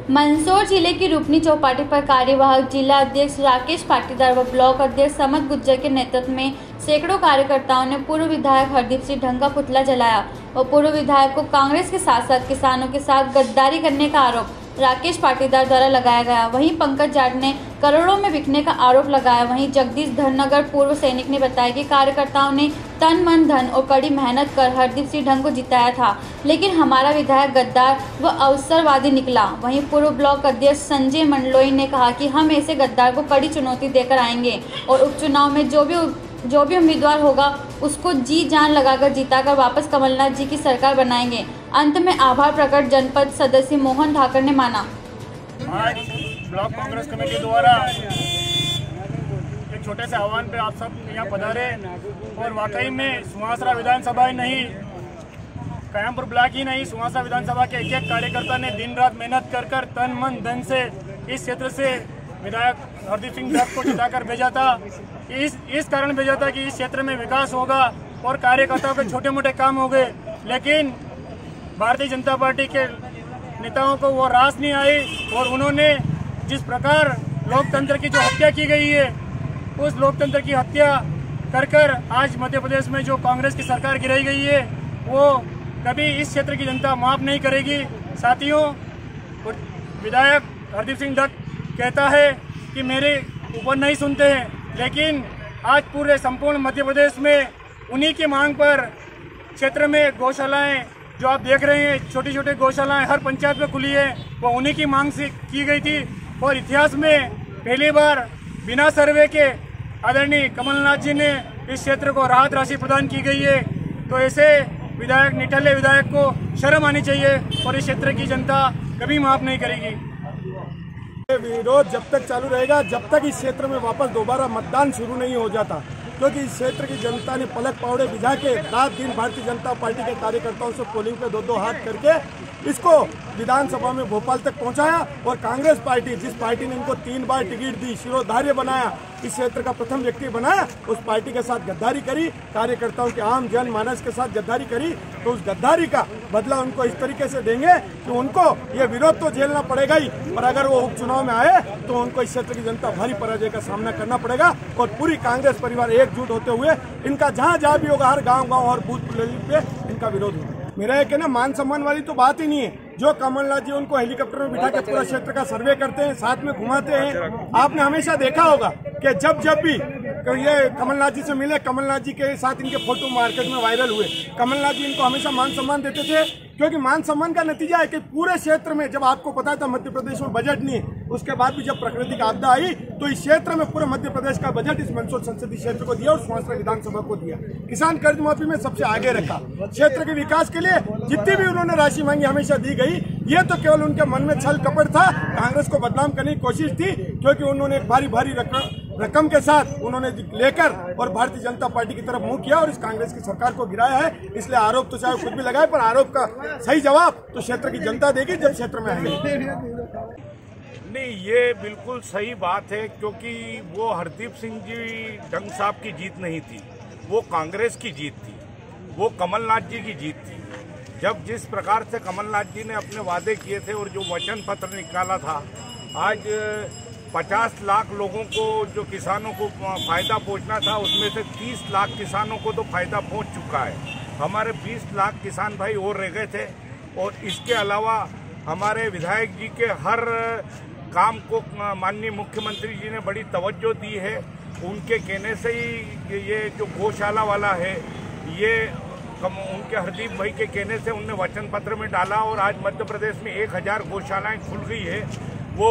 मंदसौर जिले की रुपनी चौपाटी पर कार्यवाहक जिला अध्यक्ष राकेश पाटीदार व ब्लॉक अध्यक्ष समत गुज्जर के नेतृत्व में सैकड़ों कार्यकर्ताओं ने पूर्व विधायक हरदीप सिंह ढंग का पुतला जलाया और पूर्व विधायक को कांग्रेस के साथ साथ किसानों के साथ गद्दारी करने का आरोप राकेश पाटीदार द्वारा लगाया गया। वहीं पंकज जाट ने करोड़ों में बिकने का आरोप लगाया। वहीं जगदीश धरनगर पूर्व सैनिक ने बताया कि कार्यकर्ताओं ने तन मन धन और कड़ी मेहनत कर हरदीप सिंह ढंग को जिताया था, लेकिन हमारा विधायक गद्दार व अवसरवादी निकला। वहीं पूर्व ब्लॉक अध्यक्ष संजय मंडलोई ने कहा कि हम ऐसे गद्दार को कड़ी चुनौती देकर आएंगे और उपचुनाव में जो भी उम्मीदवार होगा उसको जी जान लगाकर जिताकर वापस कमलनाथ जी की सरकार बनाएंगे। अंत में आभार प्रकट जनपद सदस्य मोहन ठाकर ने माना। आज ब्लॉक कांग्रेस कमेटी द्वारा एक छोटे से आह्वान पे आप सब यहाँ पधारे और वाकई में सुहासरा विधानसभा ही नहीं, कायमपुर ब्लॉक ही नहीं, सुहासरा विधानसभा के एक कार्यकर्ता ने दिन रात मेहनत कर तन मन धन से इस क्षेत्र से विधायक हरदीप सिंह ढंग को जिताकर भेजा था। इस कारण भेजा था कि इस क्षेत्र में विकास होगा और कार्यकर्ताओं के छोटे मोटे काम हो गए, लेकिन भारतीय जनता पार्टी के नेताओं को वो रास नहीं आई और उन्होंने जिस प्रकार लोकतंत्र की जो हत्या की गई है, उस लोकतंत्र की हत्या कर आज मध्य प्रदेश में जो कांग्रेस की सरकार गिराई गई है, वो कभी इस क्षेत्र की जनता माफ नहीं करेगी। साथियों, विधायक हरदीप सिंह ढंग कहता है कि मेरे ऊपर नहीं सुनते हैं, लेकिन आज पूरे संपूर्ण मध्य प्रदेश में उन्हीं की मांग पर क्षेत्र में गौशालाएं जो आप देख रहे हैं, छोटी छोटी गौशालाएं हर पंचायत में खुली है, वो उन्हीं की मांग से की गई थी। और इतिहास में पहली बार बिना सर्वे के आदरणीय कमलनाथ जी ने इस क्षेत्र को राहत राशि प्रदान की गई है। तो ऐसे विधायक, निठल्ले विधायक को शर्म आनी चाहिए और इस क्षेत्र की जनता कभी माफ नहीं करेगी। विरोध जब तक चालू रहेगा, जब तक इस क्षेत्र में वापस दोबारा मतदान शुरू नहीं हो जाता, क्योंकि इस क्षेत्र की जनता ने पलक पावड़े बिछा के रात दिन भारतीय जनता पार्टी के कार्यकर्ताओं से पोलिंग पे दो हाथ करके इसको विधानसभा में भोपाल तक पहुंचाया। और कांग्रेस पार्टी, जिस पार्टी ने इनको 3 बार टिकट दी, शिरोधार्य बनाया, इस क्षेत्र का प्रथम व्यक्ति बनाया, उस पार्टी के साथ गद्दारी करी, कार्यकर्ताओं के आम जनमानस के साथ गद्दारी करी। तो उस गद्दारी का बदला उनको इस तरीके से देंगे कि उनको ये विरोध तो झेलना पड़ेगा ही, पर अगर वो उपचुनाव में आए तो उनको इस क्षेत्र की जनता भारी पराजय का सामना करना पड़ेगा। और पूरी कांग्रेस परिवार एकजुट होते हुए इनका जहां भी होगा, हर गाँव और बूथ पे इनका विरोध होगा। मेरा एक है ना, मान सम्मान वाली तो बात ही नहीं है। जो कमलनाथ जी उनको हेलीकॉप्टर में बिठा के पूरा क्षेत्र का सर्वे करते हैं, साथ में घुमाते हैं। आपने हमेशा देखा होगा कि जब भी ये कमलनाथ जी से मिले, कमलनाथ जी के साथ इनके फोटो मार्केट में वायरल हुए, कमलनाथ जी इनको हमेशा मान सम्मान देते थे, क्योंकि मान सम्मान का नतीजा है कि पूरे क्षेत्र में, जब आपको पता था मध्य प्रदेश में बजट नहीं है, उसके बाद भी जब प्राकृतिक आपदा आई तो इस क्षेत्र में पूरे मध्य प्रदेश का बजट इस मंदसौर संसदीय क्षेत्र को दिया और सुहासरा विधानसभा को दिया। किसान कर्ज माफी में सबसे आगे रखा, क्षेत्र के विकास के लिए जितनी भी उन्होंने राशि मांगी हमेशा दी गई। ये तो केवल उनके मन में छल कपट था, कांग्रेस को बदनाम करने की कोशिश थी, क्योंकि उन्होंने एक भारी रकम के साथ उन्होंने लेकर और भारतीय जनता पार्टी की तरफ मुंह किया और इस कांग्रेस की सरकार को गिराया है। इसलिए आरोप तो चाहे कुछ भी लगाए, पर आरोप का सही जवाब तो क्षेत्र की जनता देगी जब क्षेत्र में आएगी। नहीं, ये बिल्कुल सही बात है, क्योंकि वो हरदीप सिंह जी ढंग साहब की जीत नहीं थी, वो कांग्रेस की जीत थी, वो कमलनाथ जी की जीत थी। जब जिस प्रकार से कमलनाथ जी ने अपने वादे किए थे और जो वचन पत्र निकाला था, आज 50 लाख लोगों को, जो किसानों को फायदा पहुंचना था, उसमें से 30 लाख किसानों को तो फायदा पहुंच चुका है। हमारे 20 लाख किसान भाई और रह गए थे। और इसके अलावा हमारे विधायक जी के हर काम को माननीय मुख्यमंत्री जी ने बड़ी तवज्जो दी है। उनके कहने से ही ये जो गौशाला वाला है, ये उनके हरदीप भाई के कहने से उनने वचन पत्र में डाला और आज मध्य प्रदेश में 1000 गौशालाएं खुल गई है, वो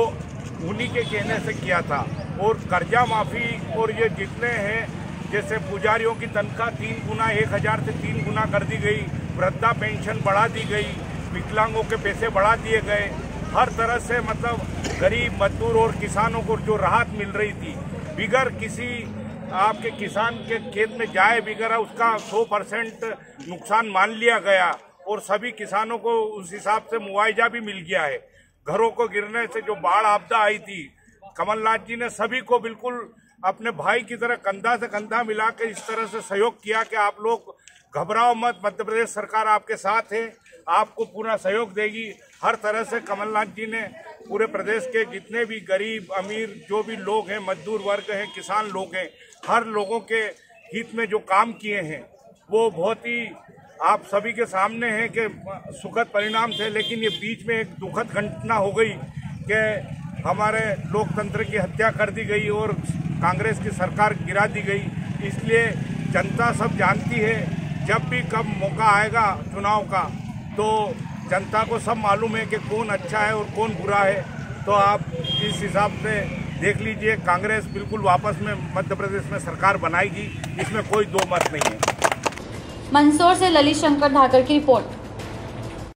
उन्हीं के कहने से किया था। और कर्जा माफी और ये जितने हैं, जैसे पुजारियों की तनख्वाह 3 गुना, 1000 से 3 गुना कर दी गई, वृद्धा पेंशन बढ़ा दी गई, विकलांगों के पैसे बढ़ा दिए गए, हर तरह से मतलब गरीब मजदूर और किसानों को जो राहत मिल रही थी, बिगर किसी आपके किसान के खेत में जाए बिगर उसका 100% नुकसान मान लिया गया और सभी किसानों को उस हिसाब से मुआवजा भी मिल गया है। घरों को गिरने से जो बाढ़ आपदा आई थी, कमलनाथ जी ने सभी को बिल्कुल अपने भाई की तरह कंधा से कंधा मिला के इस तरह से सहयोग किया कि आप लोग घबराओ मत, मध्य प्रदेश सरकार आपके साथ है, आपको पूरा सहयोग देगी। हर तरह से कमलनाथ जी ने पूरे प्रदेश के जितने भी गरीब अमीर जो भी लोग हैं, मजदूर वर्ग हैं, किसान लोग हैं, हर लोगों के हित में जो काम किए हैं वो बहुत ही आप सभी के सामने है कि सुखद परिणाम थे। लेकिन ये बीच में एक दुखद घटना हो गई कि हमारे लोकतंत्र की हत्या कर दी गई और कांग्रेस की सरकार गिरा दी गई। इसलिए जनता सब जानती है, जब भी कब मौका आएगा चुनाव का तो जनता को सब मालूम है कि कौन अच्छा है और कौन बुरा है। तो आप इस हिसाब से देख लीजिए, कांग्रेस बिल्कुल वापस में मध्य प्रदेश में सरकार बनाएगी, इसमें कोई दो मत नहीं है। मंदसौर से ललित शंकर धाकर की रिपोर्ट।